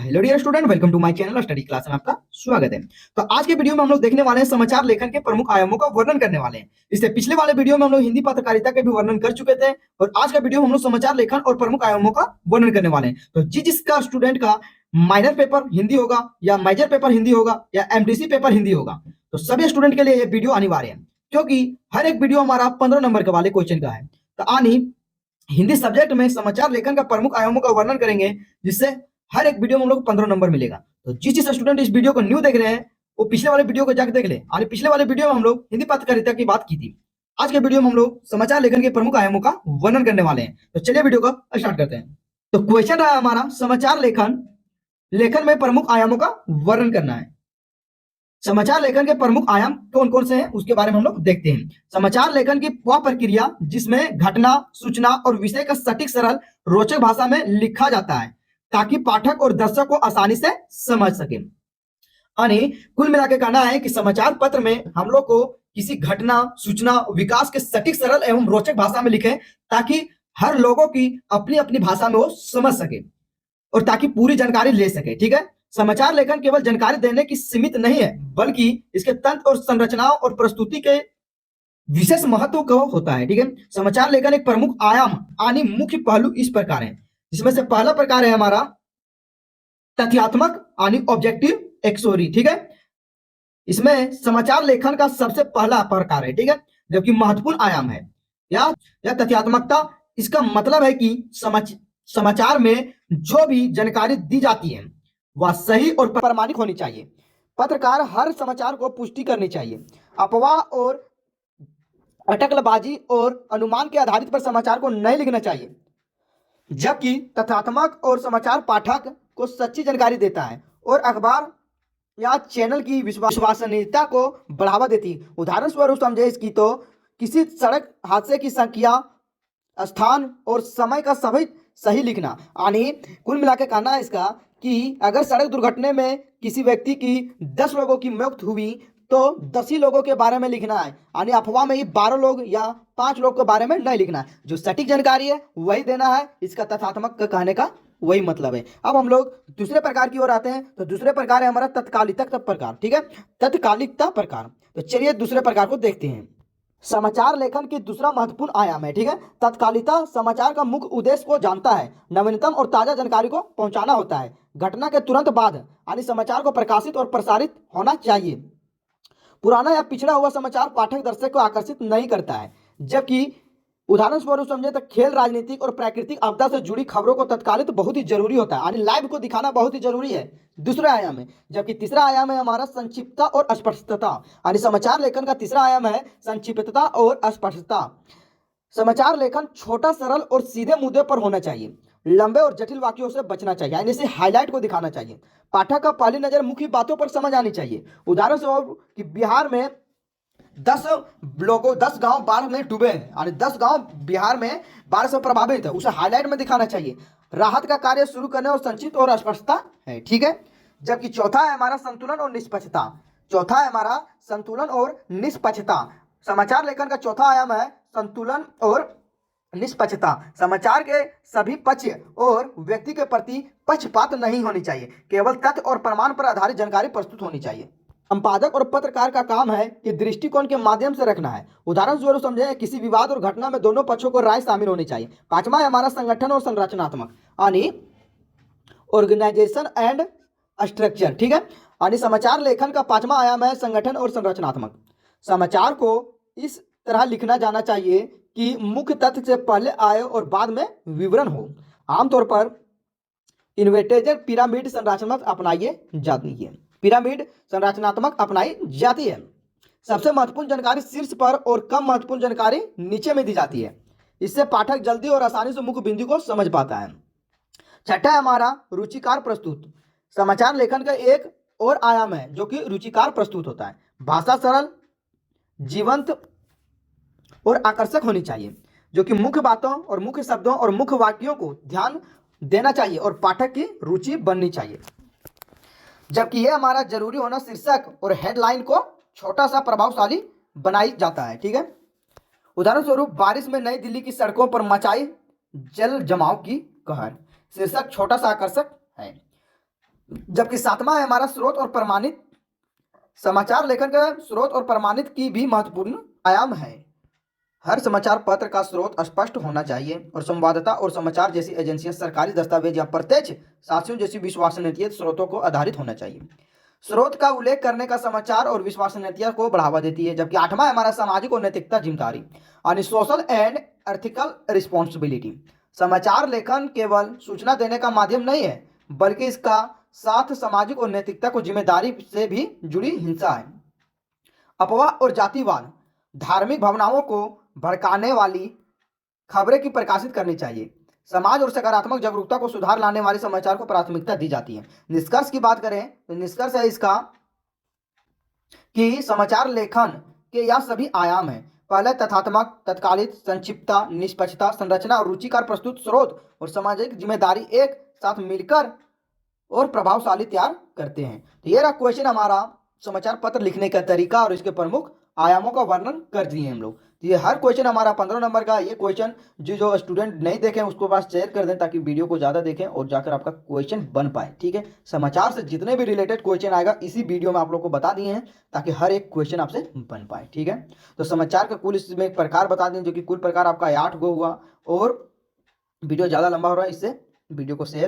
Hello dear student, welcome to my channel study class में आपका स्वागत है। तो आज के वीडियो में हम लोग देखने वाले हैं समाचार लेखन के प्रमुख आयामों का वर्णन करने वाले हैं। इससे पिछले वाले वीडियो में हम लोग हिंदी पत्रकारिता के भी वर्णन कर चुके थे और आज का वीडियो में हम लोग समाचार लेखन और प्रमुख आयामों का वर्णन करने वाले हैं। तो जिसका स्टूडेंट का माइनर पेपर हिंदी होगा या मेजर पेपर हिंदी होगा या एमडीसी पेपर हिंदी होगा, तो सभी स्टूडेंट के लिए ये वीडियो अनिवार्य है, क्योंकि हर एक वीडियो हमारा 15 नंबर के वाले क्वेश्चन का है। तो आनी हिंदी सब्जेक्ट में समाचार लेखन का प्रमुख आयामों का वर्णन करेंगे, जिससे हर एक वीडियो में हम लोग 15 नंबर मिलेगा। तो जिस स्टूडेंट इस वीडियो को न्यू देख रहे हैं वो पिछले वाले वीडियो को जाकर देख ले। और पिछले वाले वीडियो में हम लोग हिंदी पत्रकारिता की बात की थी। आज के वीडियो में हम लोग समाचार लेखन के प्रमुख आयामों का वर्णन करने वाले हैं। तो चलिए वीडियो को स्टार्ट करते हैं। तो क्वेश्चन रहा हमारा, समाचार लेखन में प्रमुख आयामों का वर्णन करना है। समाचार लेखन के प्रमुख आयाम कौन कौन से हैं उसके बारे में हम लोग देखते हैं। समाचार लेखन की वह प्रक्रिया जिसमें घटना, सूचना और विषय का सटीक, सरल, रोचक भाषा में लिखा जाता है ताकि पाठक और दर्शक को आसानी से समझ सके। यानी कुल मिला के कहना है कि समाचार पत्र में हम लोग को किसी घटना, सूचना, विकास के सटीक, सरल एवं रोचक भाषा में लिखें ताकि हर लोगों की अपनी अपनी भाषा में वो समझ सके और ताकि पूरी जानकारी ले सके। ठीक है, समाचार लेखन केवल जानकारी देने की सीमित नहीं है, बल्कि इसके तंत्र और संरचनाओं और प्रस्तुति के विशेष महत्व का होता है। ठीक है, समाचार लेखन एक प्रमुख आयाम यानी मुख्य पहलू इस प्रकार है, जिसमें से पहला प्रकार है हमारा तथ्यात्मक यानी ऑब्जेक्टिव एक्सोरी। ठीक है, इसमें समाचार लेखन का सबसे पहला प्रकार है। ठीक है, जबकि महत्वपूर्ण आयाम है या तथ्यात्मकता। इसका मतलब है कि समाचार में जो भी जानकारी दी जाती है वह सही और प्रामाणिक होनी चाहिए। पत्रकार हर समाचार को पुष्टि करनी चाहिए। अफवाह और अटकलबाजी और अनुमान के आधारित पर समाचार को नहीं लिखना चाहिए, जबकि तथ्यात्मक और समाचार पाठक को सच्ची जानकारी देता है और अखबार या चैनल की विश्वसनीयता को बढ़ावा देती है। उदाहरण स्वरूप समझे इसकी तो किसी सड़क हादसे की संख्या, स्थान और समय का सही लिखना। यानी कुल मिलाकर कहना है इसका कि अगर सड़क दुर्घटना में किसी व्यक्ति की 10 लोगों की मौत हुई तो 10 ही लोगों के बारे में लिखना है। यानी अफवाह में ही 12 लोग या 5 लोग के बारे में नहीं लिखना है। जो सटीक जानकारी है वही देना है। इसका तथ्यात्मक का कहने का वही मतलब है। अब हम लोग दूसरे प्रकार की ओर आते हैं। तो दूसरे प्रकार है हमारा तत्कालिकता प्रकार। ठीक है, तत्कालिकता प्रकार। तो चलिए दूसरे प्रकार को देखते हैं। समाचार लेखन की दूसरा महत्वपूर्ण आयाम है। ठीक है, तत्कालिकता समाचार का मुख्य उद्देश्य को जानता है, नवीनतम और ताजा जानकारी को पहुंचाना होता है। घटना के तुरंत बाद यानी समाचार को प्रकाशित और प्रसारित होना चाहिए। पुराना या पिछड़ा हुआ समाचार पाठक दर्शक को आकर्षित नहीं करता है, जबकि उदाहरण स्वरूप समझे तो खेल, राजनीतिक और प्राकृतिक आपदा से जुड़ी खबरों को तत्कालिक बहुत ही जरूरी होता है, यानी लाइव को दिखाना बहुत ही जरूरी है। दूसरा आयाम है। जबकि तीसरा आयाम है हमारा संक्षिप्तता और स्पष्टता। यानी समाचार लेखन का तीसरा आयाम है संक्षिप्तता और स्पष्टता। समाचार लेखन छोटा, सरल और सीधे मुद्दे पर होना चाहिए। लंबे और जटिल वाक्यों से बचना चाहिए, यानी इसे हाईलाइट को दिखाना चाहिए। पाठक का पहली नजर मुख्य बातों पर समझ आनी चाहिए। उदाहरण स्वरूप कि बिहार में 10 गांव बाढ़ में डूबे हैं, यानी 10 गांव बिहार में बाढ़ से प्रभावित है, उसे हाईलाइट में दिखाना चाहिए। राहत का कार्य शुरू करने और संक्षिप्त और स्पष्टता है। ठीक है, जबकि चौथा है हमारा संतुलन और निष्पक्षता। चौथा है हमारा संतुलन और निष्पक्षता। समाचार लेखन का चौथा आयाम है संतुलन और निष्पक्षता। समाचार के सभी पक्ष और व्यक्ति के प्रति पक्षपात नहीं होनी चाहिए, केवल तथ्य और प्रमाण पर आधारित जानकारी प्रस्तुत होनी चाहिए। संपादक और पत्रकार का काम है कि दृष्टिकोण के माध्यम से रखना है। उदाहरण स्वरूप समझे किसी विवाद और घटना में दोनों पक्षों को राय शामिल होनी चाहिए। पांचवा है हमारा संगठन और संरचनात्मक, यानी ऑर्गेनाइजेशन एंड स्ट्रक्चर। ठीक है, यानी समाचार लेखन का पांचवा आयाम है संगठन और संरचनात्मक। समाचार को इस तरह लिखना जाना चाहिए कि मुख्य तथ्य से पहले आए और बाद में विवरण हो। आमतौर पर इन्वर्टेड पिरामिड संरचनात्मक अपनाई जाती है। सबसे महत्वपूर्ण जानकारी शीर्ष पर और कम महत्वपूर्ण जानकारी नीचे में दी जाती है। इससे पाठक जल्दी और आसानी से मुख्य बिंदु को समझ पाता है। छठा है हमारा रुचिकार प्रस्तुत। समाचार लेखन का एक और आयाम है जो कि रुचिकार प्रस्तुत होता है। भाषा सरल, जीवंत और आकर्षक होनी चाहिए, जो कि मुख्य बातों और मुख्य शब्दों और मुख्य वाक्यों को ध्यान देना चाहिए और पाठक की रुचि बननी चाहिए। जबकि यह हमारा जरूरी होना शीर्षक और हेडलाइन को छोटा सा प्रभावशाली बनाई जाता है। ठीक है, उदाहरण स्वरूप बारिश में नई दिल्ली की सड़कों पर मचाई जल जमाव की कहर। शीर्षक छोटा सा आकर्षक है। जबकि सातवां है हमारा स्रोत और प्रमाणित। समाचार लेखन का स्रोत और प्रमाणित की भी महत्वपूर्ण आयाम है। हर समाचार पत्र का स्रोत स्पष्ट होना चाहिए और संवाददाता और समाचार जैसी एजेंसियां सरकारी दस्तावेज या प्रत्यक्ष साक्ष्यों जैसी विश्वसनीय स्रोतों को आधारित होना चाहिए। स्रोत का उल्लेख करने का समाचार और विश्वसनीयता को बढ़ावा देती है। जबकि आठवां है हमारा सामाजिक और नैतिकता जिम्मेदारी यानी सोशल एंड एथिकल रिस्पॉन्सिबिलिटी। समाचार लेखन केवल सूचना देने का माध्यम नहीं है, बल्कि इसका साथ सामाजिक और नैतिकता को जिम्मेदारी से भी जुड़ी हिंसा है। अफवाह और जातिवाद, धार्मिक भावनाओं को भड़काने वाली खबरें की प्रकाशित करनी चाहिए। समाज और सकारात्मक जागरूकता को सुधार लाने वाले समाचार को प्राथमिकता दी जाती है। निष्कर्ष की बात करें तो निष्कर्ष है इसका कि समाचार लेखन के यह सभी आयाम हैं। पहले तथ्यात्मक, तत्कालिक, संक्षिप्तता, निष्पक्षता, संरचना और रुचिकर प्रस्तुत स्रोत और सामाजिक जिम्मेदारी एक साथ मिलकर और प्रभावशाली तैयार करते हैं। तो ये रहा क्वेश्चन हमारा समाचार पत्र लिखने का तरीका और इसके प्रमुख आयामों का वर्णन कर दिए हम लोग। तो ये हर क्वेश्चन हमारा 15 नंबर का। ये क्वेश्चन जो स्टूडेंट नहीं देखें उसको पास शेयर कर दें ताकि वीडियो को ज़्यादा देखें और जाकर आपका क्वेश्चन बन पाए। ठीक है, समाचार से जितने भी रिलेटेड क्वेश्चन आएगा इसी वीडियो में आप लोग को बता दिए हैं ताकि हर एक क्वेश्चन आपसे बन पाए। ठीक है, तो समाचार का कुल इसमें एक प्रकार बता दें जो कि कुल प्रकार आपका 8 गो हुआ और वीडियो ज़्यादा लंबा हो रहा है, इससे वीडियो को शेयर